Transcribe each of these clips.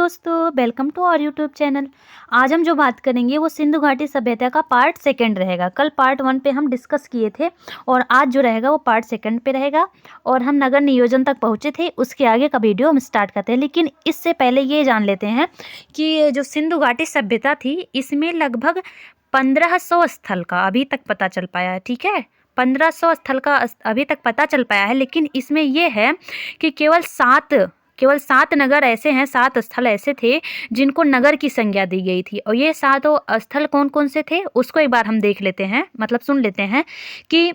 दोस्तों, welcome to our YouTube channel. आज हम जो बात करेंगे वो सिंधु घाटी सभ्यता का पार्ट सेकंड रहेगा। कल पार्ट 1 पे हम डिस्कस किए थे और आज जो रहेगा वो पार्ट सेकंड पे रहेगा और हम नगर नियोजन तक पहुँचे थे। उसके आगे का वीडियो हम स्टार्ट करते हैं, लेकिन इससे पहले ये जान लेते हैं कि जो सिंधु घाटी सभ्यता थी इसमें लगभग 1500 स्थल का अभी तक पता चल पाया है। ठीक है, 1500 स्थल का अभी तक पता चल पाया है, लेकिन इसमें यह है कि केवल सात नगर ऐसे हैं, 7 स्थल ऐसे थे जिनको नगर की संज्ञा दी गई थी। और ये 7 स्थल कौन कौन से थे उसको एक बार हम देख लेते हैं, मतलब सुन लेते हैं कि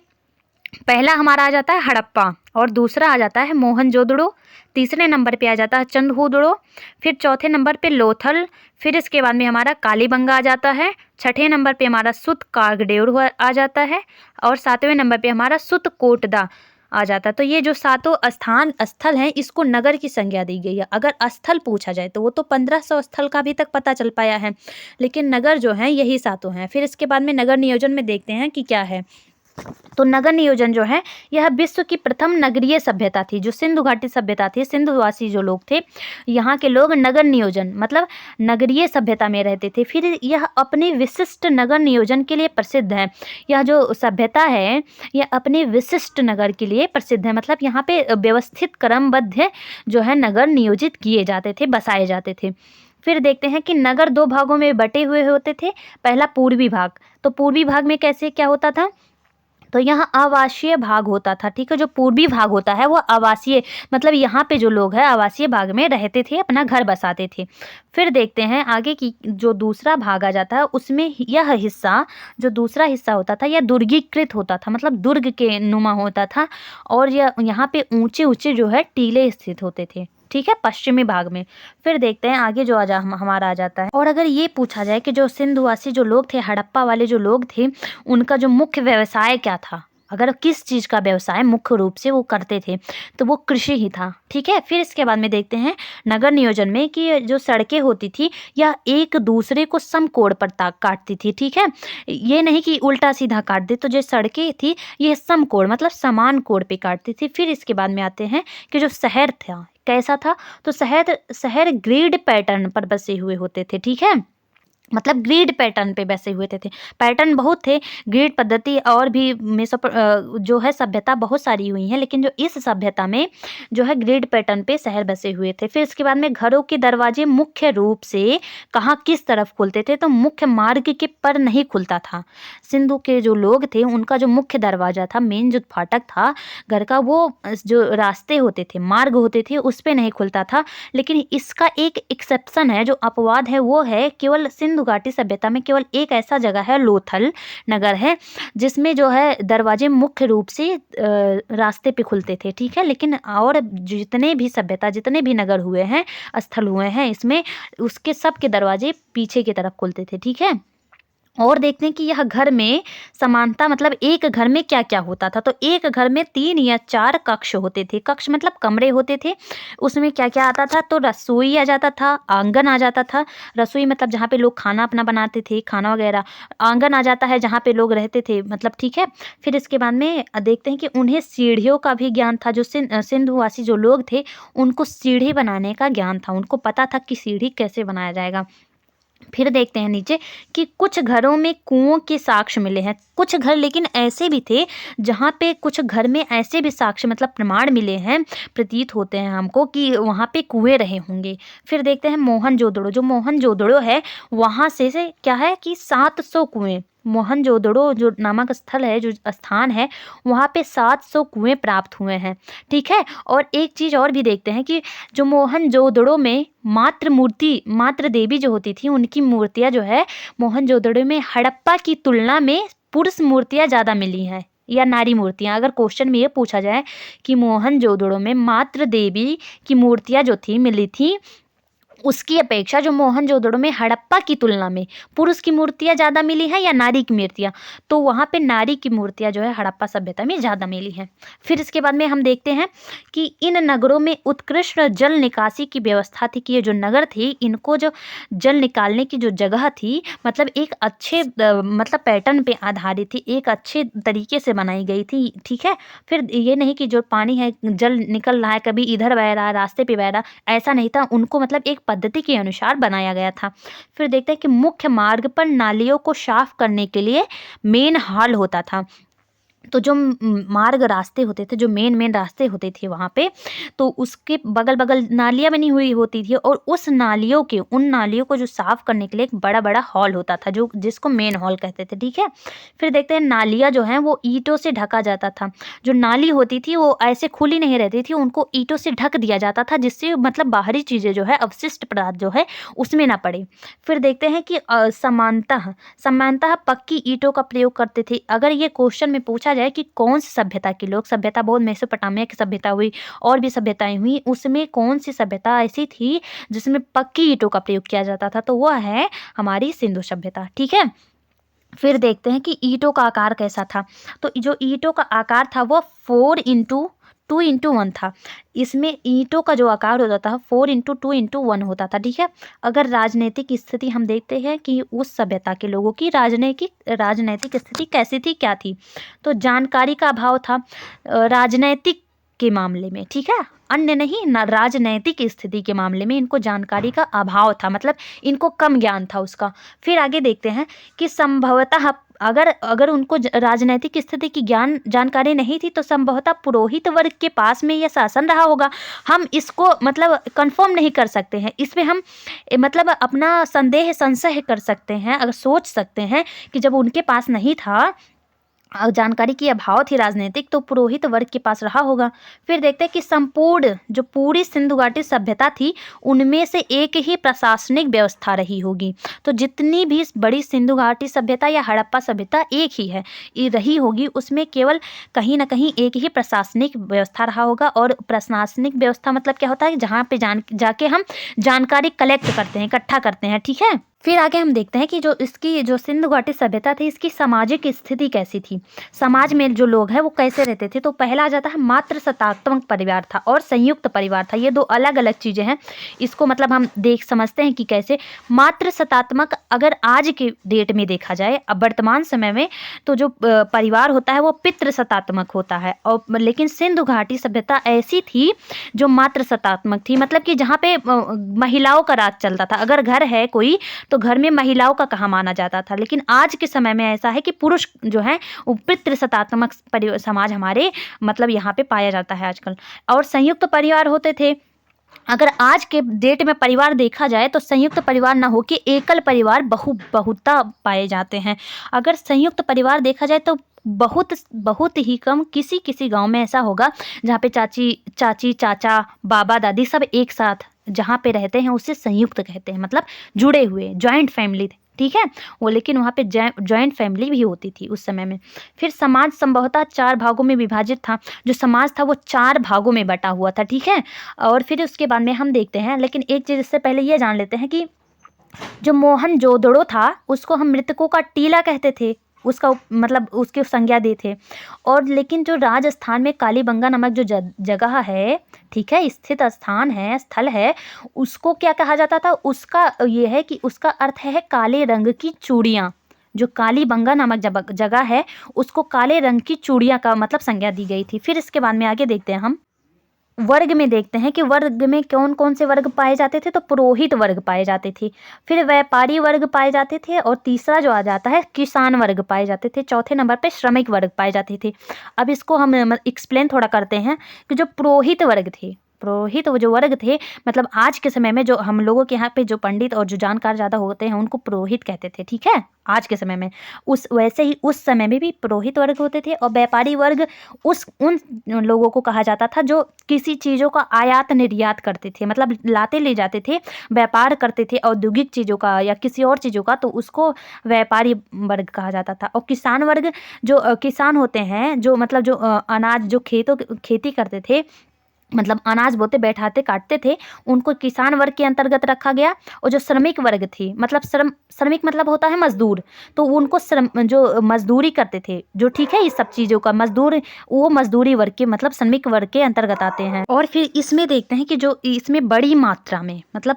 पहला हमारा आ जाता है हड़प्पा, और दूसरा आ जाता है मोहनजोदड़ो, तीसरे नंबर पे आ जाता है चंद्रहूदड़ो, फिर चौथे नंबर पे लोथल, फिर इसके बाद में हमारा कालीबंगा आ जाता है, छठे नंबर पे हमारा सुत कागडेर आ जाता है, और 7वें नंबर पे हमारा सुत कोटदा आ जाता है। तो ये जो 7 स्थल हैं इसको नगर की संज्ञा दी गई है। अगर स्थल पूछा जाए तो वो तो 1500 स्थल का अभी तक पता चल पाया है, लेकिन नगर जो हैं यही 7 हैं। फिर इसके बाद में नगर नियोजन में देखते हैं कि क्या है। तो नगर नियोजन जो है यह विश्व की प्रथम नगरीय सभ्यता थी। जो सिंधु घाटी सभ्यता थी, सिंधुवासी जो लोग थे, यहाँ के लोग नगर नियोजन मतलब नगरीय सभ्यता में रहते थे। फिर यह अपने विशिष्ट नगर नियोजन के लिए प्रसिद्ध है। यह जो सभ्यता है यह अपने विशिष्ट नगर के लिए प्रसिद्ध है, मतलब यहाँ पे व्यवस्थित क्रमबद्ध जो है नगर नियोजित किए जाते थे, बसाए जाते थे। फिर देखते हैं कि नगर 2 भागों में बटे हुए होते थे। पहला पूर्वी भाग, तो पूर्वी भाग में कैसे क्या होता था, तो यहाँ आवासीय भाग होता था। ठीक है, जो पूर्वी भाग होता है वो आवासीय, मतलब यहाँ पे जो लोग हैं आवासीय भाग में रहते थे, अपना घर बसाते थे। फिर देखते हैं आगे की जो दूसरा भाग आ जाता है उसमें यह हिस्सा, जो दूसरा हिस्सा होता था यह दुर्गीकृत होता था, मतलब दुर्ग के नुमा होता था, और यह यहाँ पे ऊंचे ऊंचे जो है टीले स्थित होते थे। ठीक है, पश्चिमी भाग में। फिर देखते हैं आगे जो हमारा आ जाता है। और अगर ये पूछा जाए कि जो सिंधुवासी जो लोग थे, हड़प्पा वाले जो लोग थे, उनका जो मुख्य व्यवसाय क्या था, अगर किस चीज़ का व्यवसाय मुख्य रूप से वो करते थे, तो वो कृषि ही था। ठीक है, फिर इसके बाद में देखते हैं नगर नियोजन में कि जो सड़कें होती थी यह एक दूसरे को समकोण पर काटती थी। ठीक है, ये नहीं कि उल्टा सीधा काट दे, तो जो सड़कें थी ये समकोण मतलब समान कोण पे काटती थी। फिर इसके बाद में आते हैं कि जो शहर था कैसा था, तो शहर ग्रिड पैटर्न पर बसे हुए होते थे। ठीक है, मतलब ग्रिड पैटर्न पे बसे हुए थे। पैटर्न बहुत थे, ग्रिड पद्धति और भी जो है सभ्यता बहुत सारी हुई हैं, लेकिन जो इस सभ्यता में जो है ग्रिड पैटर्न पे शहर बसे हुए थे। फिर इसके बाद में घरों के दरवाजे मुख्य रूप से कहाँ किस तरफ खुलते थे, तो मुख्य मार्ग के पर नहीं खुलता था। सिंधु के जो लोग थे उनका जो मुख्य दरवाजा था, मेन जो फाटक था घर का, वो जो रास्ते होते थे, मार्ग होते थे, उस पर नहीं खुलता था। लेकिन इसका एक एक्सेप्शन है, जो अपवाद है वो है केवल सिंधु घाटी सभ्यता में केवल एक ऐसा जगह है, लोथल नगर है, जिसमें जो है दरवाजे मुख्य रूप से रास्ते पे खुलते थे। ठीक है, लेकिन और जितने भी सभ्यता, जितने भी नगर हुए हैं, स्थल हुए हैं, इसमें उसके सब के दरवाजे पीछे की तरफ खुलते थे। ठीक है, और देखते हैं कि यह घर में समानता, मतलब एक घर में क्या क्या होता था। तो एक घर में 3 या 4 कक्ष होते थे। कक्ष मतलब कमरे होते थे। उसमें क्या क्या आता था, तो रसोई आ जाता था, आंगन आ जाता था। रसोई मतलब जहाँ पे लोग खाना अपना बनाते थे, खाना वगैरह। आंगन आ जाता है जहाँ पे लोग रहते थे, मतलब ठीक है। फिर इसके बाद में देखते हैं कि उन्हें सीढ़ियों का भी ज्ञान था। जो सिंधुवासी जो लोग थे उनको सीढ़ी बनाने का ज्ञान था, उनको पता था कि सीढ़ी कैसे बनाया जाएगा। फिर देखते हैं नीचे कि कुछ घरों में कुओं के साक्ष्य मिले हैं। कुछ घर लेकिन ऐसे भी थे जहाँ पे कुछ घर में ऐसे भी साक्ष्य मतलब प्रमाण मिले हैं, प्रतीत होते हैं हमको कि वहाँ पे कुएं रहे होंगे। फिर देखते हैं मोहनजोदड़ो, जो मोहनजोदड़ो है वहाँ से क्या है कि 700 कुएं, मोहनजोदड़ो जो नामक स्थल है, जो स्थान है, वहाँ पे 700 कुएं प्राप्त हुए हैं। ठीक है, और एक चीज़ और भी देखते हैं कि जो मोहनजोदड़ो में मातृ देवी जो होती थी, उनकी मूर्तियाँ जो है मोहनजोदड़ो में हड़प्पा की तुलना में पुरुष मूर्तियाँ ज़्यादा मिली हैं, या नारी मूर्तियाँ। अगर क्वेश्चन में ये पूछा जाए कि मोहनजोदड़ो में मातृ देवी की मूर्तियाँ जो थी मिली थी, उसकी अपेक्षा जो मोहनजोदड़ो में हड़प्पा की तुलना में पुरुष की मूर्तियाँ ज़्यादा मिली हैं या नारी की मूर्तियाँ, तो वहाँ पे नारी की मूर्तियाँ जो है हड़प्पा सभ्यता में ज़्यादा मिली हैं। फिर इसके बाद में हम देखते हैं कि इन नगरों में उत्कृष्ट जल निकासी की व्यवस्था थी, कि ये जो नगर थी इनको जो जल निकालने की जो जगह थी, मतलब एक अच्छे मतलब पैटर्न पे आधारित थी, एक अच्छे तरीके से बनाई गई थी। ठीक है, फिर ये नहीं कि जो पानी है जल निकल रहा है कभी इधर बह रहा है रास्ते पे बह रहा, ऐसा नहीं था। उनको मतलब एक पद्धति के अनुसार बनाया गया था। फिर देखते हैं कि मुख्य मार्ग पर नालियों को साफ करने के लिए मेन हॉल होता था। तो जो मार्ग रास्ते होते थे, जो मेन रास्ते होते थे वहाँ पे, तो उसके बगल बगल नालियाँ बनी हुई होती थी और उन नालियों को जो साफ करने के लिए एक बड़ा बड़ा हॉल होता था, जो जिसको मेन हॉल कहते थे। ठीक है, फिर देखते हैं नालियाँ जो हैं वो ईंटों से ढका जाता था। जो नाली होती थी वो ऐसे खुली नहीं रहती थी, उनको ईंटों से ढक दिया जाता था, जिससे मतलब बाहरी चीज़ें जो है, अवशिष्ट पदार्थ जो है उसमें ना पड़े। फिर देखते हैं कि समानतः पक्की ईंटों का प्रयोग करते थे। अगर ये क्वेश्चन में पूछा जाए कि कौन सी सभ्यता के लोग, सभ्यता बहुत मेसोपोटामिया की सभ्यता हुई और भी सभ्यताएं हुई, उसमें कौन सी सभ्यता ऐसी थी जिसमें पक्की ईंटों का प्रयोग किया जाता था, तो वह है हमारी सिंधु सभ्यता। ठीक है, फिर देखते हैं कि ईंटों का आकार कैसा था। तो जो ईंटों का आकार था वो 4x2x1 था। इसमें ईंटों का जो आकार होता था 4x2x1 होता था। ठीक है, अगर राजनीतिक स्थिति हम देखते हैं कि उस सभ्यता के लोगों की राजनैतिक स्थिति कैसी थी, क्या थी, तो जानकारी का अभाव था राजनैतिक के मामले में। ठीक है, अन्य नहीं, ना राजनैतिक स्थिति के मामले में इनको जानकारी का अभाव था, मतलब इनको कम ज्ञान था उसका। फिर आगे देखते हैं कि संभवतः अगर उनको राजनैतिक स्थिति की जानकारी नहीं थी तो संभवतः पुरोहित वर्ग के पास में यह शासन रहा होगा। हम इसको मतलब कंफर्म नहीं कर सकते हैं, इसमें हम मतलब अपना संशय कर सकते हैं, अगर सोच सकते हैं कि जब उनके पास नहीं था, जानकारी की अभाव थी राजनीतिक, तो पुरोहित वर्ग के पास रहा होगा। फिर देखते हैं कि जो पूरी सिंधु घाटी सभ्यता थी उनमें से एक ही प्रशासनिक व्यवस्था रही होगी। तो जितनी भी बड़ी सिंधु घाटी सभ्यता या हड़प्पा सभ्यता एक ही है ये रही होगी, उसमें केवल कहीं ना कहीं एक ही प्रशासनिक व्यवस्था रहा होगा। और प्रशासनिक व्यवस्था मतलब क्या होता है, जहाँ पे जाके हम जानकारी कलेक्ट करते हैं, इकट्ठा करते हैं। ठीक है, फिर आगे हम देखते हैं कि जो सिंधु घाटी सभ्यता थी इसकी सामाजिक स्थिति कैसी थी, समाज में जो लोग हैं वो कैसे रहते थे। तो पहला आ जाता है मातृसत्तात्मक परिवार था और संयुक्त परिवार था। ये दो अलग अलग चीज़ें हैं, इसको मतलब हम समझते हैं कि कैसे। मातृसत्तात्मक अगर आज के डेट में देखा जाए, अब वर्तमान समय में, तो जो परिवार होता है वो पितृसत्तात्मक होता है। और लेकिन सिंधु घाटी सभ्यता ऐसी थी जो मातृसत्तात्मक थी, मतलब कि जहाँ पे महिलाओं का राज चलता था। अगर घर है कोई तो घर में महिलाओं का कहा माना जाता था। लेकिन आज के समय में ऐसा है कि पुरुष जो है वो पितृसत्तात्मक समाज हमारे मतलब यहाँ पे पाया जाता है आजकल। और संयुक्त परिवार होते थे। अगर आज के डेट में परिवार देखा जाए तो संयुक्त परिवार ना हो कि एकल परिवार बहुता पाए जाते हैं। अगर संयुक्त परिवार देखा जाए तो बहुत ही कम किसी गांव में ऐसा होगा जहाँ पे चाची चाचा बाबा दादी सब एक साथ जहाँ पे रहते हैं उसे संयुक्त कहते हैं, मतलब जुड़े हुए, जॉइंट फैमिली। ठीक है, वो लेकिन वहाँ पे जॉइंट फैमिली भी होती थी उस समय में। फिर समाज संभवतः 4 भागों में विभाजित था। जो समाज था वो 4 भागों में बटा हुआ था। ठीक है, और फिर उसके बाद में हम देखते हैं, लेकिन एक चीज़ इससे पहले ये जान लेते हैं कि जो मोहनजोदड़ो था उसको हम मृतकों का टीला कहते थे, उसका मतलब उसके संज्ञा दी थे। और लेकिन जो राजस्थान में कालीबंगा नामक जो जगह है, ठीक है, स्थित स्थल है, उसको क्या कहा जाता था, उसका ये है कि उसका अर्थ है काले रंग की चूड़ियाँ। जो कालीबंगा नामक जगह है उसको काले रंग की चूड़ियाँ का मतलब संज्ञा दी गई थी। फिर इसके बाद में आगे देखते हैं हम वर्ग में, देखते हैं कि वर्ग में कौन कौन से वर्ग पाए जाते थे। तो पुरोहित वर्ग पाए जाते थे, फिर व्यापारी वर्ग पाए जाते थे, और तीसरा जो आ जाता है किसान वर्ग पाए जाते थे, चौथे नंबर पे श्रमिक वर्ग पाए जाते थे। अब इसको हम एक्सप्लेन थोड़ा करते हैं कि जो पुरोहित वर्ग थे, पुरोहित वो जो वर्ग थे, मतलब आज के समय में जो हम लोगों के यहाँ पे जो पंडित और जो जानकार ज़्यादा होते हैं उनको पुरोहित कहते थे। ठीक है, आज के समय में वैसे ही उस समय में भी पुरोहित वर्ग होते थे। और व्यापारी वर्ग उन लोगों को कहा जाता था जो किसी चीज़ों का आयात निर्यात करते थे, मतलब लाते ले जाते थे, व्यापार करते थे औद्योगिक चीज़ों का या किसी और चीज़ों का, तो उसको व्यापारी वर्ग कहा जाता था। और किसान वर्ग जो किसान होते हैं, जो मतलब जो अनाज जो खेती करते थे, मतलब अनाज बोते बैठाते काटते थे, उनको किसान वर्ग के अंतर्गत रखा गया। और जो श्रमिक वर्ग थी, मतलब श्रमिक मतलब होता है मजदूर, तो उनको जो मजदूरी करते थे जो, ठीक है, इस सब चीज़ों का मजदूर, वो मजदूरी वर्ग के मतलब श्रमिक वर्ग के अंतर्गत आते हैं। और फिर इसमें देखते हैं कि जो इसमें बड़ी मात्रा में मतलब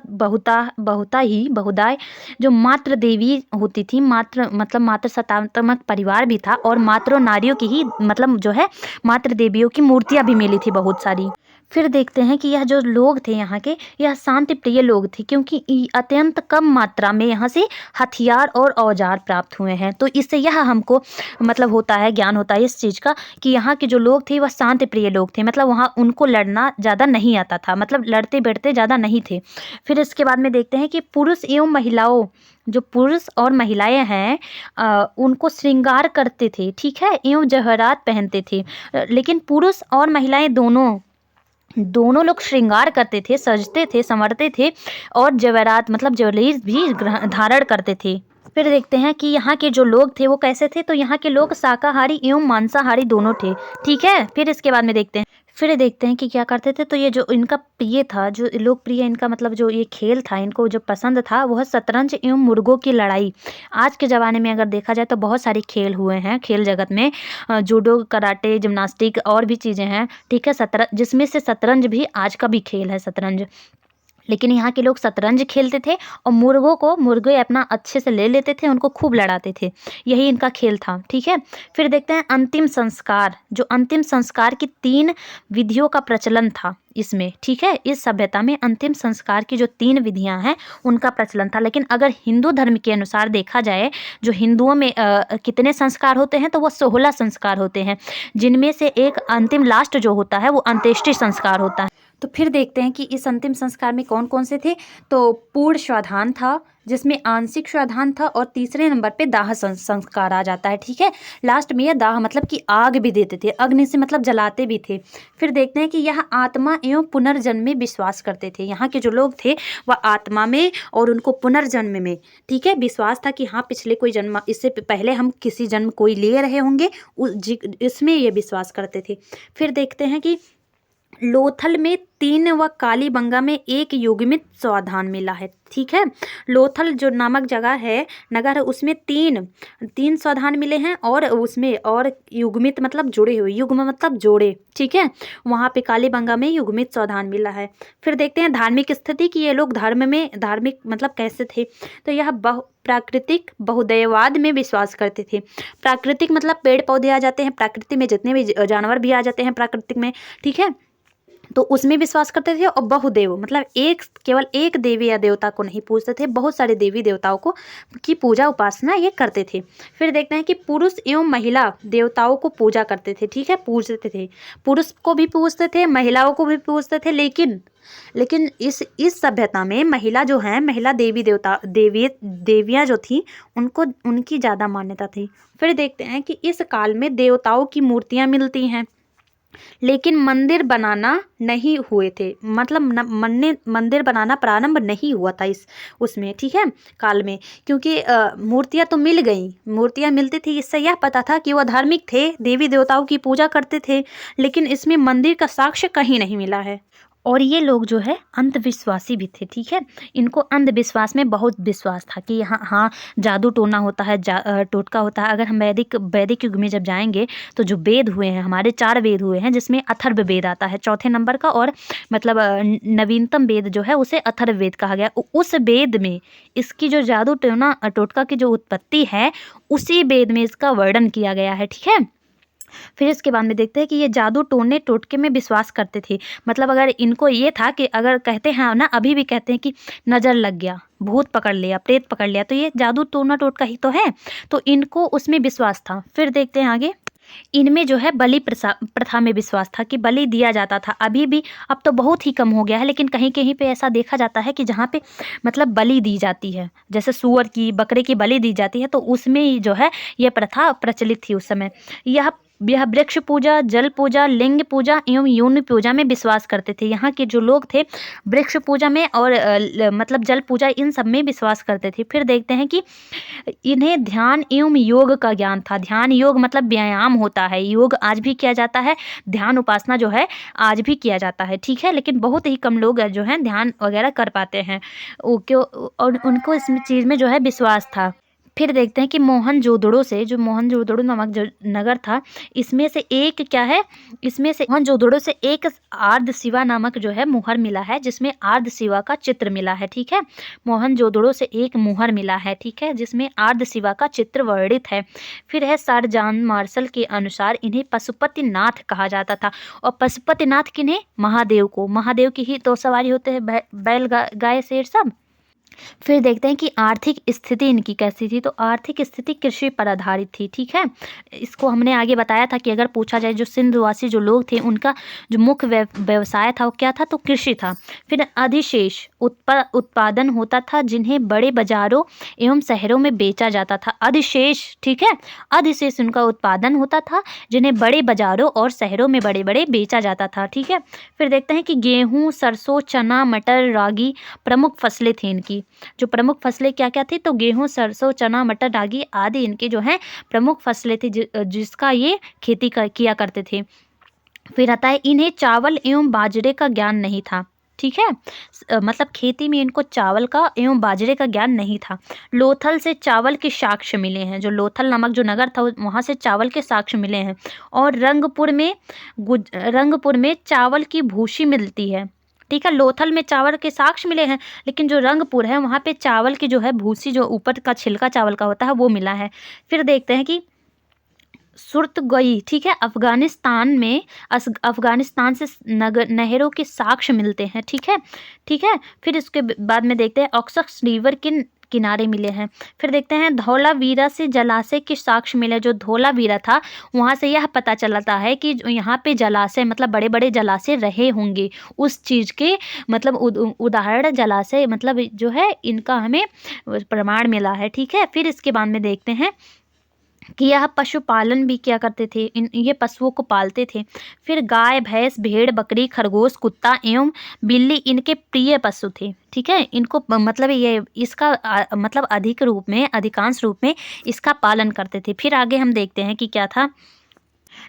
बहुदाय जो मातृ देवी होती थी, मातृसत्तात्मक परिवार भी था, और मातृ नारियों की ही मतलब जो है मातृ देवियों की मूर्तियाँ भी मिली थी बहुत सारी। फिर देखते हैं कि यह जो लोग थे यहाँ के, यह शांति प्रिय लोग थे, क्योंकि अत्यंत कम मात्रा में यहाँ से हथियार और औजार प्राप्त हुए हैं। तो इससे यह हमको मतलब होता है, ज्ञान होता है इस चीज़ का कि यहाँ के जो लोग थे वह शांति प्रिय लोग थे, मतलब वहाँ उनको लड़ना ज़्यादा नहीं आता था, मतलब लड़ते बैठते ज़्यादा नहीं थे। फिर इसके बाद में देखते हैं कि पुरुष एवं महिलाओं, जो पुरुष और महिलाएं हैं उनको श्रृंगार करते थे, ठीक है, एवं जवाहरात पहनते थे। लेकिन पुरुष और महिलाएं दोनों लोग श्रृंगार करते थे, सजते थे, संवरते थे और जवेरात मतलब ज्वेलरीज भी धारण करते थे। फिर देखते हैं कि यहाँ के जो लोग थे वो कैसे थे। तो यहाँ के लोग शाकाहारी एवं मांसाहारी दोनों थे, ठीक है। फिर इसके बाद में देखते हैं कि क्या करते थे। तो ये जो इनका प्रिय था, जो लोकप्रिय इनका मतलब जो ये खेल था, इनको जो पसंद था वह शतरंज एवं मुर्गों की लड़ाई। आज के ज़माने में अगर देखा जाए तो बहुत सारे खेल हुए हैं खेल जगत में, जूडो, कराटे, जिम्नास्टिक और भी चीज़ें हैं, ठीक है, शतरंज, जिसमें से शतरंज भी आज का भी खेल है शतरंज। लेकिन यहाँ के लोग शतरंज खेलते थे और मुर्गे अपना अच्छे से ले लेते थे, उनको खूब लड़ाते थे, यही इनका खेल था, ठीक है। फिर देखते हैं अंतिम संस्कार। जो अंतिम संस्कार की 3 विधियों का प्रचलन था इसमें, ठीक है। इस सभ्यता में अंतिम संस्कार की जो 3 विधियां हैं उनका प्रचलन था। लेकिन अगर हिंदू धर्म के अनुसार देखा जाए, जो हिंदुओं में कितने संस्कार होते हैं, तो वह 16 संस्कार होते हैं, जिनमें से एक अंतिम लास्ट जो होता है वो अंत्येष्टि संस्कार होता है। तो फिर देखते हैं कि इस अंतिम संस्कार में कौन कौन से थे। तो पूर्ण श्राद्धान था, जिसमें आंशिक श्राद्धान था, और तीसरे नंबर पे दाह संस्कार आ जाता है, ठीक है। लास्ट में यह दाह मतलब कि आग भी देते थे, अग्नि से मतलब जलाते भी थे। फिर देखते हैं कि यह आत्मा एवं पुनर्जन्म में विश्वास करते थे। यहाँ के जो लोग थे वह आत्मा में और उनको पुनर्जन्म में, ठीक है, विश्वास था कि हाँ पिछले कोई जन्म, इससे पहले हम किसी जन्म कोई ले रहे होंगे, इसमें ये विश्वास करते थे। फिर देखते हैं कि लोथल में 3 व कालीबंगा में 1 युग्मित स्वाधान मिला है, ठीक है। लोथल जो नामक जगह है, नगर है, उसमें 3 स्वाधान मिले हैं, और उसमें और युग्मित मतलब जुड़े हुए, युग्म मतलब जोड़े, ठीक है। वहाँ पे कालीबंगा में युग्मित स्वाधान मिला है। फिर देखते हैं धार्मिक स्थिति कि ये लोग धार्मिक मतलब कैसे थे। तो यह प्राकृतिक बहुदयवाद में विश्वास करते थे। प्राकृतिक मतलब पेड़ पौधे आ जाते हैं, प्रकृति में जितने भी जानवर भी आ जाते हैं प्राकृतिक में, ठीक है, तो उसमें विश्वास करते थे। और बहुदेव मतलब केवल एक देवी या देवता को नहीं पूजते थे, बहुत सारे देवी देवताओं को की पूजा उपासना ये करते थे। फिर देखते हैं कि पुरुष एवं महिला देवताओं को पूजा करते थे, ठीक है, पूजते थे, पुरुष को भी पूजते थे, महिलाओं को भी पूजते थे। लेकिन इस सभ्यता में महिला जो है, महिला देवियाँ जो थी, उनकी ज़्यादा मान्यता थी। फिर देखते हैं कि इस काल में देवताओं की मूर्तियाँ मिलती हैं, लेकिन मंदिर बनाना नहीं हुए थे, मतलब मंदिर बनाना प्रारंभ नहीं हुआ था उसमें, ठीक है, काल में। क्योंकि मूर्तियाँ तो मिल गई, मूर्तियाँ मिलती थी, इससे यह पता था कि वह धार्मिक थे, देवी देवताओं की पूजा करते थे, लेकिन इसमें मंदिर का साक्ष्य कहीं नहीं मिला है। और ये लोग जो है अंधविश्वासी भी थे, ठीक है। इनको अंधविश्वास में बहुत विश्वास था कि हाँ जादू टोना होता है, टोटका होता है। अगर हम वैदिक युग में जब जाएंगे तो जो वेद हुए हैं, हमारे 4 वेद हुए हैं, जिसमें अथर्व वेद आता है चौथे नंबर का, और मतलब नवीनतम वेद जो है उसे अथर्व वेद कहा गया। उस वेद में इसकी जो जादू टोना टोटका की जो उत्पत्ति है, उसी वेद में इसका वर्णन किया गया है, ठीक है। फिर इसके बाद में देखते हैं कि ये जादू टोने टोटके में विश्वास करते थे। मतलब अगर इनको ये था कि अगर कहते हैं ना, अभी भी कहते हैं कि नज़र लग गया, भूत पकड़ लिया, प्रेत पकड़ लिया, तो ये जादू टोना टोटका ही तो है, तो इनको उसमें विश्वास था। फिर देखते हैं आगे, इनमें जो है बलि प्रथा में विश्वास था कि बलि दिया जाता था। अभी भी, अब तो बहुत ही कम हो गया है, लेकिन कहीं कहीं पे ऐसा देखा जाता है कि जहाँ पे मतलब बलि दी जाती है, जैसे सूअर की, बकरे की बलि दी जाती है, तो उसमें जो है यह प्रथा प्रचलित थी उस समय। यह वृक्ष पूजा, जल पूजा, लिंग पूजा एवं योनि पूजा में विश्वास करते थे। यहाँ के जो लोग थे वृक्ष पूजा में और मतलब जल पूजा, इन सब में विश्वास करते थे। फिर देखते हैं कि इन्हें ध्यान एवं योग का ज्ञान था। ध्यान योग मतलब व्यायाम होता है, योग आज भी किया जाता है, ध्यान उपासना जो है आज भी किया जाता है, ठीक है। लेकिन बहुत ही कम लोग जो हैं ध्यान वगैरह कर पाते हैं, और उनको इस चीज़ में जो है विश्वास था। फिर देखते हैं कि मोहनजोदड़ो से, जो मोहनजोदड़ो नामक जो नगर था, इसमें से एक क्या है, इसमें से मोहनजोदड़ो से एक आर्ध शिवा नामक जो है मुहर मिला है, जिसमें आर्ध शिवा का चित्र मिला है। ठीक है, मोहनजोदड़ो से एक मुहर मिला है, ठीक है, जिसमें आर्ध शिवा का चित्र वर्णित है। फिर है सर जॉन मार्शल के अनुसार इन्हें पशुपतिनाथ कहा जाता था। और पशुपतिनाथ किन्हें? महादेव को। महादेव की ही तो सवारी होते हैं बैल गाय शेर सब। फिर देखते हैं कि आर्थिक स्थिति इनकी कैसी थी। तो आर्थिक स्थिति कृषि पर आधारित थी। ठीक है, इसको हमने आगे बताया था कि अगर पूछा जाए जो सिंधवासी जो लोग थे उनका जो मुख्य व्यवसाय था वो क्या था, तो कृषि था। फिर अधिशेष उत्पादन होता था जिन्हें बड़े बाजारों एवं शहरों में बेचा जाता था। अधिशेष, ठीक है, अधिशेष उनका उत्पादन होता था जिन्हें बड़े बाजारों और शहरों में बड़े बड़े बेचा जाता था। ठीक है, फिर देखते हैं कि गेहूँ, सरसों, चना, मटर, रागी प्रमुख फसलें थी इनकी। जो प्रमुख फसलें क्या क्या थी, तो गेहूं, सरसों, चना, मटर, रागी आदि इनके जो है प्रमुख फसलें थी जिसका ये खेती किया करते थे। फिर आता है इन्हें चावल एवं बाजरे का ज्ञान नहीं था। ठीक है, मतलब खेती में इनको चावल का एवं बाजरे का ज्ञान नहीं था। लोथल से चावल के साक्ष्य मिले हैं। जो लोथल नामक जो नगर था वहाँ से चावल के साक्ष्य मिले हैं। और रंगपुर में चावल की भूसी मिलती है। ठीक है, लोथल में चावल के साक्ष्य मिले हैं, लेकिन जो रंगपुर है वहाँ पे चावल की जो है भूसी, जो ऊपर का छिलका चावल का होता है, वो मिला है। फिर देखते हैं कि सुर्तगई, ठीक है, अफगानिस्तान से नहरों के साक्ष्य मिलते हैं। ठीक है, ठीक है। फिर इसके बाद में देखते हैं ऑक्सस रिवर के किनारे मिले हैं। फिर देखते हैं धौलावीरा से जलाशय के साक्ष्य मिले। जो धौलावीरा था वहाँ से यह पता चलता है कि यहाँ पे जलाशय, मतलब बड़े बड़े जलाशय रहे होंगे उस चीज़ के, मतलब उदाहरण जलाशय, मतलब जो है इनका हमें प्रमाण मिला है। ठीक है, फिर इसके बाद में देखते हैं कि यह पशुपालन भी क्या करते थे, ये पशुओं को पालते थे। फिर गाय, भैंस, भेड़, बकरी, खरगोश, कुत्ता एवं बिल्ली इनके प्रिय पशु थे। ठीक है, इनको मतलब ये इसका मतलब अधिकांश रूप में इसका पालन करते थे। फिर आगे हम देखते हैं कि क्या था।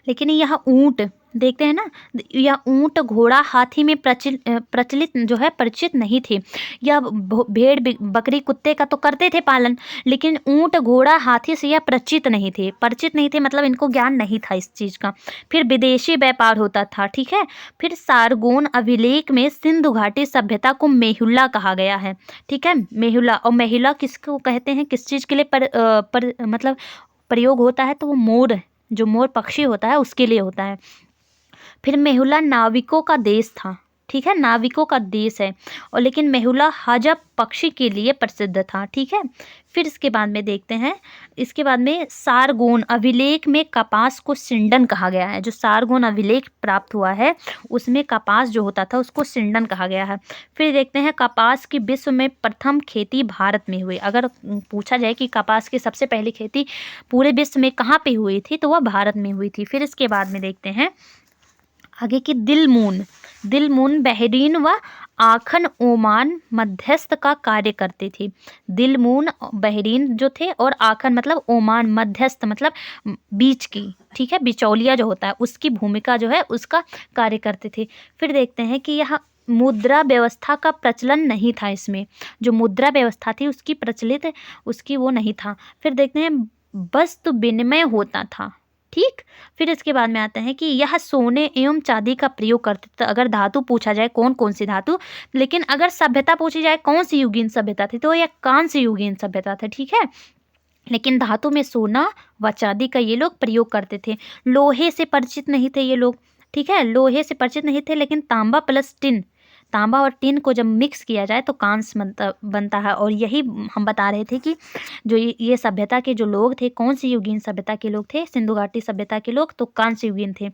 लेकिन यह ऊँट देखते हैं ना, यह ऊँट, घोड़ा, हाथी में प्रचलित जो है परिचित नहीं थे। यह भेड़, बकरी, कुत्ते का तो करते थे पालन, लेकिन ऊँट, घोड़ा, हाथी से यह परिचित नहीं थे, मतलब इनको ज्ञान नहीं था इस चीज़ का। फिर विदेशी व्यापार होता था। ठीक है, फिर सारगोन अभिलेख में सिंधु घाटी सभ्यता को मेहुला कहा गया है। ठीक है, मेहुला। और मेहुला किसको कहते हैं, किस चीज़ के लिए मतलब प्रयोग होता है, तो वो मोर, जो मोर पक्षी होता है उसके लिए होता है। फिर मेहुला नाविकों का देश था। ठीक है, नाविकों का देश है। और लेकिन मेहुला हजब पक्षी के लिए प्रसिद्ध था। ठीक है, फिर इसके बाद में देखते हैं, इसके बाद में सारगोन अभिलेख में कपास को सिंडन कहा गया है। जो सारगोन अभिलेख प्राप्त हुआ है उसमें कपास जो होता था उसको सिंडन कहा गया है। फिर देखते हैं कपास की विश्व में प्रथम खेती भारत में हुई। अगर पूछा जाए कि कपास की सबसे पहली खेती पूरे विश्व में कहाँ पे हुई थी, तो वह भारत में हुई थी। फिर इसके बाद में देखते हैं आगे की दिलमून बहरीन व आखन ओमान मध्यस्थ का कार्य करते थे। दिलमून बहरीन जो थे और आखन मतलब ओमान, मध्यस्थ मतलब बीच की, ठीक है, बिचौलिया जो होता है उसकी भूमिका जो है उसका कार्य करते थे। फिर देखते हैं कि यह मुद्रा व्यवस्था का प्रचलन नहीं था। इसमें जो मुद्रा व्यवस्था थी उसकी प्रचलित उसकी वो नहीं था। फिर देखते हैं वस्तु विनिमय होता था। ठीक, फिर इसके बाद में आते हैं कि यह सोने एवं चांदी का प्रयोग करते थे। अगर धातु पूछा जाए कौन कौन सी धातु, लेकिन अगर सभ्यता पूछी जाए कौन सी युगीन सभ्यता थी, तो यह कांस्य युगीन सभ्यता था। ठीक है, लेकिन धातु में सोना व चांदी का ये लोग प्रयोग करते थे। लोहे से परिचित नहीं थे ये लोग। ठीक है, लोहे से परिचित नहीं थे, लेकिन तांबा प्लस टिन, तांबा और टिन को जब मिक्स किया जाए तो कांस्य बनता है। और यही हम बता रहे थे कि जो ये सभ्यता के जो लोग थे, कौन सी युगीन सभ्यता के लोग थे, सिंधु घाटी सभ्यता के लोग, तो कांस्य युगीन थे।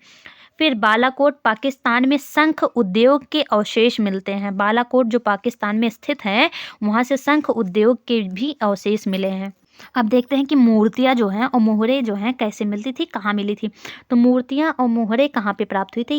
फिर बालाकोट पाकिस्तान में शंख उद्योग के अवशेष मिलते हैं। बालाकोट जो पाकिस्तान में स्थित है वहाँ से शंख उद्योग के भी अवशेष मिले हैं। अब देखते हैं कि मूर्तियाँ जो हैं और मोहरे जो हैं कैसे मिलती थी, कहाँ मिली थी। तो मूर्तियाँ और मोहरे कहाँ पे प्राप्त हुई थी,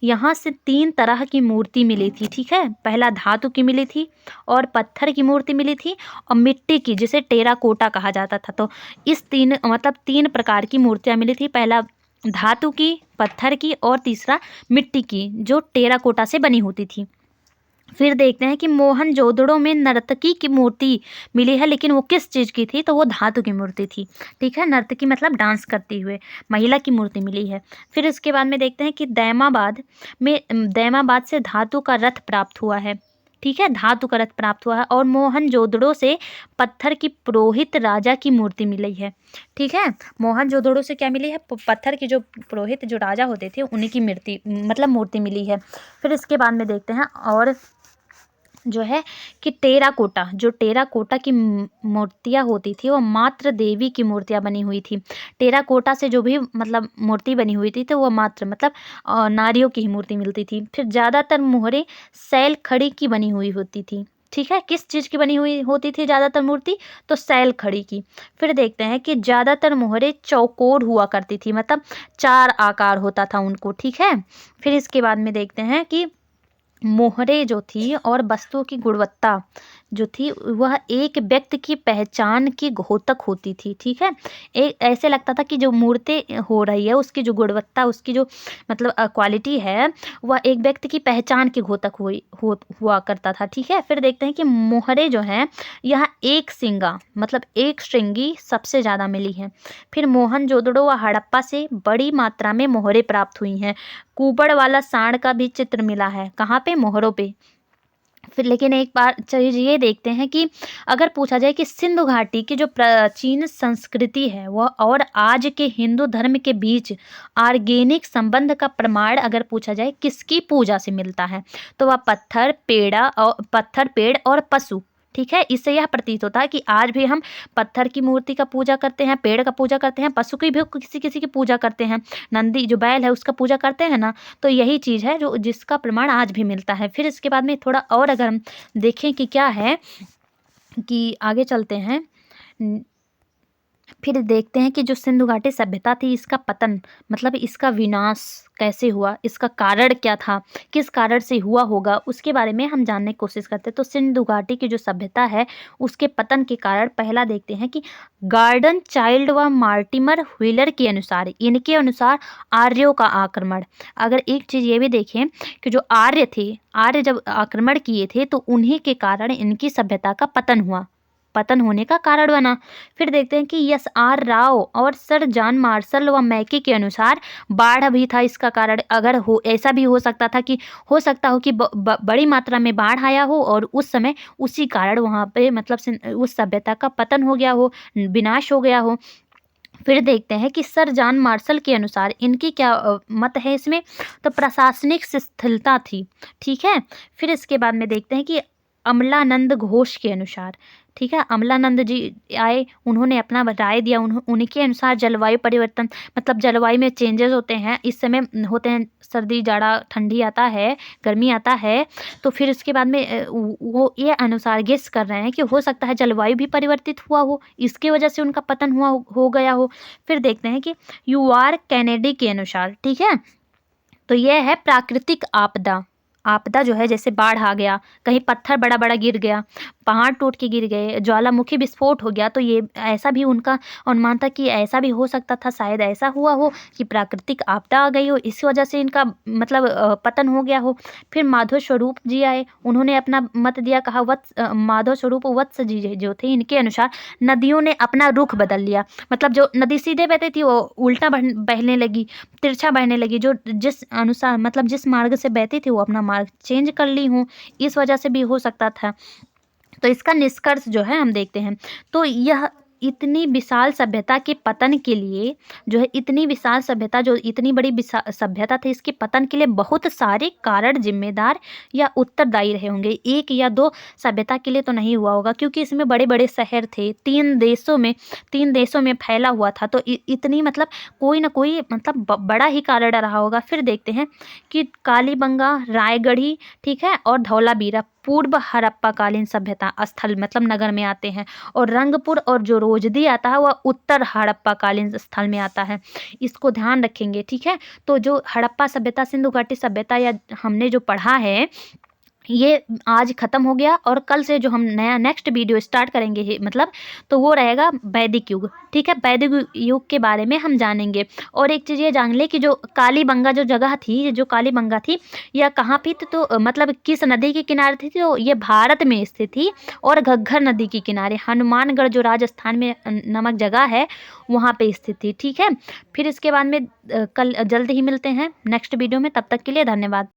यहाँ से 3 तरह की मूर्ति मिली थी। ठीक है, पहला धातु की मिली थी, और पत्थर की मूर्ति मिली थी, और मिट्टी की जिसे टेराकोटा कहा जाता था। तो इस 3 प्रकार की मूर्तियाँ मिली थी। पहला धातु की, पत्थर की, और तीसरा मिट्टी की जो टेराकोटा से बनी होती थी। फिर देखते हैं कि मोहनजोदड़ो में नर्तकी की मूर्ति मिली है, लेकिन वो किस चीज़ की थी, तो वो धातु की मूर्ति थी। ठीक है, नर्तकी मतलब डांस करती हुए महिला की मूर्ति मिली है। फिर इसके बाद में देखते हैं कि दैमाबाद से धातु का रथ प्राप्त हुआ है। ठीक है, धातु का रथ प्राप्त हुआ है। और मोहनजोदड़ो से पत्थर की पुरोहित राजा की मूर्ति मिली है। ठीक है, मोहनजोदड़ो से क्या मिली है, पत्थर की जो पुरोहित जो राजा होते थे उन्हीं की मूर्ति मतलब मूर्ति मिली है। फिर इसके बाद में देखते हैं और जो है कि टेराकोटा की मूर्तियाँ होती थी वो मात्र देवी की मूर्तियाँ बनी हुई थी। टेराकोटा से जो भी मतलब मूर्ति बनी हुई थी तो वो मात्र मतलब नारियों की ही मूर्ति मिलती थी। फिर ज़्यादातर मोहरे सैल खड़ी की बनी हुई होती थी। ठीक है, किस चीज़ की बनी हुई होती थी ज़्यादातर मूर्ति, तो सैल खड़ी की। फिर देखते हैं कि ज़्यादातर मोहरे चौकोर हुआ करती थी, मतलब 4 आकार होता था उनको। ठीक है, फिर इसके बाद में देखते हैं कि मोहरे जो थी और वस्तुओं की गुणवत्ता जो थी वह एक व्यक्ति की पहचान की घोतक होती थी। ठीक है, एक ऐसे लगता था कि जो मूर्ति हो रही है उसकी जो गुणवत्ता, उसकी जो मतलब क्वालिटी है, वह एक व्यक्ति की पहचान की घोतक हुआ करता था। ठीक है, फिर देखते हैं कि मोहरे जो हैं यह एक सिंगा मतलब एक श्रृंगी सबसे ज़्यादा मिली है। फिर मोहनजोदड़ो व हड़प्पा से बड़ी मात्रा में मोहरे प्राप्त हुई हैं। कुबड़ वाला सांड का भी चित्र मिला है, कहाँ पे, मोहरों पे। फिर लेकिन एक बार चलिए ये देखते हैं कि अगर पूछा जाए कि सिंधु घाटी की जो प्राचीन संस्कृति है वह और आज के हिंदू धर्म के बीच ऑर्गेनिक संबंध का प्रमाण अगर पूछा जाए किसकी पूजा से मिलता है, तो वह पत्थर पेड़ और पशु। ठीक है, इससे यह प्रतीत होता है कि आज भी हम पत्थर की मूर्ति का पूजा करते हैं, पेड़ का पूजा करते हैं, पशु की भी किसी किसी की पूजा करते हैं, नंदी जो बैल है उसका पूजा करते हैं ना। तो यही चीज़ है जो जिसका प्रमाण आज भी मिलता है। फिर इसके बाद में थोड़ा और अगर हम देखें कि क्या है, कि आगे चलते हैं, फिर देखते हैं कि जो सिंधु घाटी सभ्यता थी इसका पतन मतलब इसका विनाश कैसे हुआ, इसका कारण क्या था, किस कारण से हुआ होगा, उसके बारे में हम जानने की कोशिश करते हैं। तो सिंधु घाटी की जो सभ्यता है उसके पतन के कारण पहला देखते हैं कि गार्डन चाइल्ड व मार्टिमर व्हीलर के अनुसार, इनके अनुसार आर्यों का आक्रमण। अगर एक चीज़ ये भी देखें कि जो आर्य जब आक्रमण किए थे तो उन्हीं के कारण इनकी सभ्यता का पतन होने का कारण बना। फिर देखते हैं कि एस आर राव और सर जॉन मार्शल व मैकी के अनुसार बाढ़ भी था इसका कारण। अगर हो ऐसा भी हो सकता था कि हो सकता हो कि बड़ी मात्रा में बाढ़ आया हो और उस समय उसी कारण वहाँ पे मतलब उस सभ्यता का पतन हो गया हो, विनाश हो गया हो। फिर देखते हैं कि सर जॉन मार्शल के अनुसार इनकी क्या मत है इसमें, तो प्रशासनिक शिथिलता थी। ठीक है, फिर इसके बाद में देखते हैं कि अमलानंद घोष के अनुसार, ठीक है, अमलानंद जी आए, उन्होंने अपना राय दिया, उनके अनुसार जलवायु परिवर्तन मतलब जलवायु में चेंजेस होते हैं, इस समय होते हैं सर्दी जाड़ा ठंडी आता है, गर्मी आता है। तो फिर उसके बाद में वो ये अनुसार गेस कर रहे हैं कि हो सकता है जलवायु भी परिवर्तित हुआ हो, इसकी वजह से उनका पतन हो गया हो। फिर देखते हैं कि यूआर कैनेडी के अनुसार, ठीक है, तो यह है प्राकृतिक आपदा जो है, जैसे बाढ़ आ गया, कहीं पत्थर बड़ा बड़ा गिर गया, पहाड़ टूट के गिर गए, ज्वालामुखी विस्फोट हो गया, तो ये ऐसा भी उनका अनुमान था कि ऐसा भी हो सकता था, शायद ऐसा हुआ हो कि प्राकृतिक आपदा आ गई हो, इस वजह से इनका मतलब पतन हो गया हो। फिर माधव स्वरूप जी आए, उन्होंने अपना मत दिया, कहा माधव स्वरूप वत्स जी जो थे इनके अनुसार नदियों ने अपना रुख बदल लिया, मतलब जो नदी सीधे बहती थी वो उल्टा बहने लगी, तिरछा बहने लगी, जो जिस अनुसार मतलब जिस मार्ग से बहती थी वो अपना मार्ग चेंज कर ली हूँ, इस वजह से भी हो सकता था। तो इसका निष्कर्ष जो है हम देखते हैं, तो यह इतनी विशाल सभ्यता के पतन के लिए जो है, इतनी विशाल सभ्यता जो इतनी बड़ी सभ्यता थी, इसके पतन के लिए बहुत सारे कारण जिम्मेदार या उत्तरदायी रहे होंगे। एक या दो सभ्यता के लिए तो नहीं हुआ होगा, क्योंकि इसमें बड़े बड़े शहर थे, तीन देशों में फैला हुआ था, तो इतनी मतलब कोई ना कोई मतलब बड़ा ही कारण रहा होगा। फिर देखते हैं कि कालीबंगा, रायगढ़ी, ठीक है, और धौलावीरा पूर्व हड़प्पाकालीन सभ्यता स्थल मतलब नगर में आते हैं, और रंगपुर और जो रोजदी आता है वह उत्तर हड़प्पाकालीन स्थल में आता है, इसको ध्यान रखेंगे। ठीक है, तो जो हड़प्पा सभ्यता, सिंधु घाटी सभ्यता या हमने जो पढ़ा है ये आज ख़त्म हो गया और कल से जो हम नया नेक्स्ट वीडियो स्टार्ट करेंगे मतलब तो वो रहेगा वैदिक युग। ठीक है, वैदिक युग के बारे में हम जानेंगे। और एक चीज़ ये जान ले कि जो कालीबंगा जो जगह थी, जो कालीबंगा थी, यह कहाँ पे थी, तो मतलब किस नदी के किनारे थी, तो ये भारत में स्थित थी और घग्घर नदी के किनारे हनुमानगढ़ जो राजस्थान में नामक जगह है वहाँ पे स्थित थी। ठीक है, फिर इसके बाद में कल जल्द ही मिलते हैं नेक्स्ट वीडियो में। तब तक के लिए धन्यवाद।